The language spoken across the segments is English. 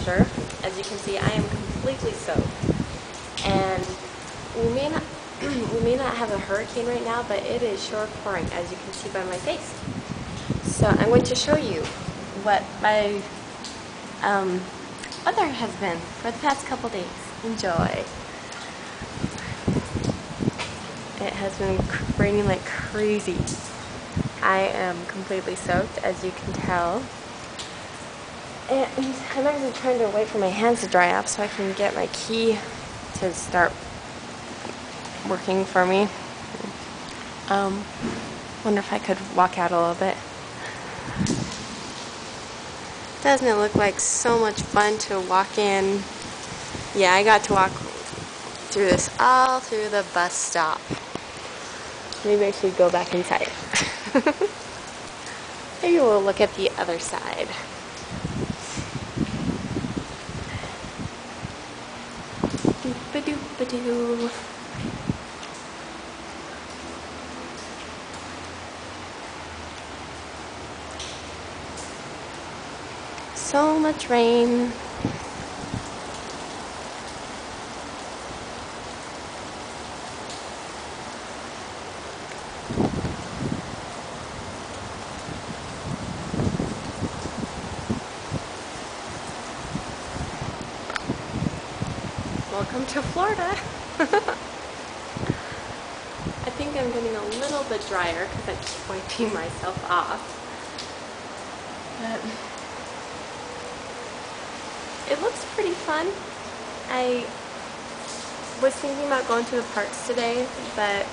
after. As you can see, I am completely soaked. And we may not we may not have a hurricane right now, but it is sure pouring, as you can see by my face. So I'm going to show you what my weather has been for the past couple days. Enjoy. It has been raining like crazy. I am completely soaked, as you can tell. And I'm actually trying to wait for my hands to dry up so I can get my key to start working for me. Wonder if I could walk out a little bit. Doesn't it look like so much fun to walk in? Yeah, I got to walk through this all through the bus stop. Maybe I should go back inside. Maybe we'll look at the other side. Doop-a-doop-a-doo. So much rain. Welcome to Florida. I think I'm getting a little bit drier because I keep wiping myself off. But it looks pretty fun. I was thinking about going to the parks today, but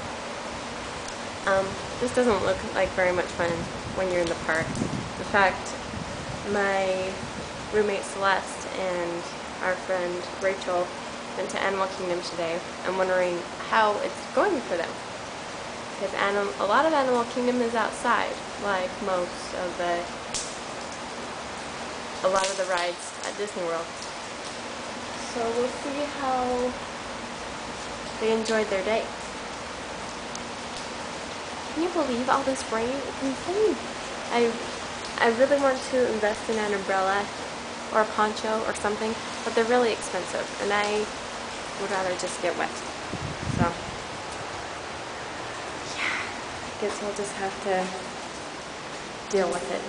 this doesn't look like very much fun when you're in the park. In fact, my roommate Celeste and our friend Rachel went to Animal Kingdom today. I'm wondering how it's going for them. Because a lot of Animal Kingdom is outside, like a lot of the rides at Disney World. So we'll see how they enjoyed their day. Can you believe all this rain? It's insane. I really want to invest in an umbrella or a poncho or something, but they're really expensive, and I would rather just get wet. So, yeah, I guess I'll just have to deal with it.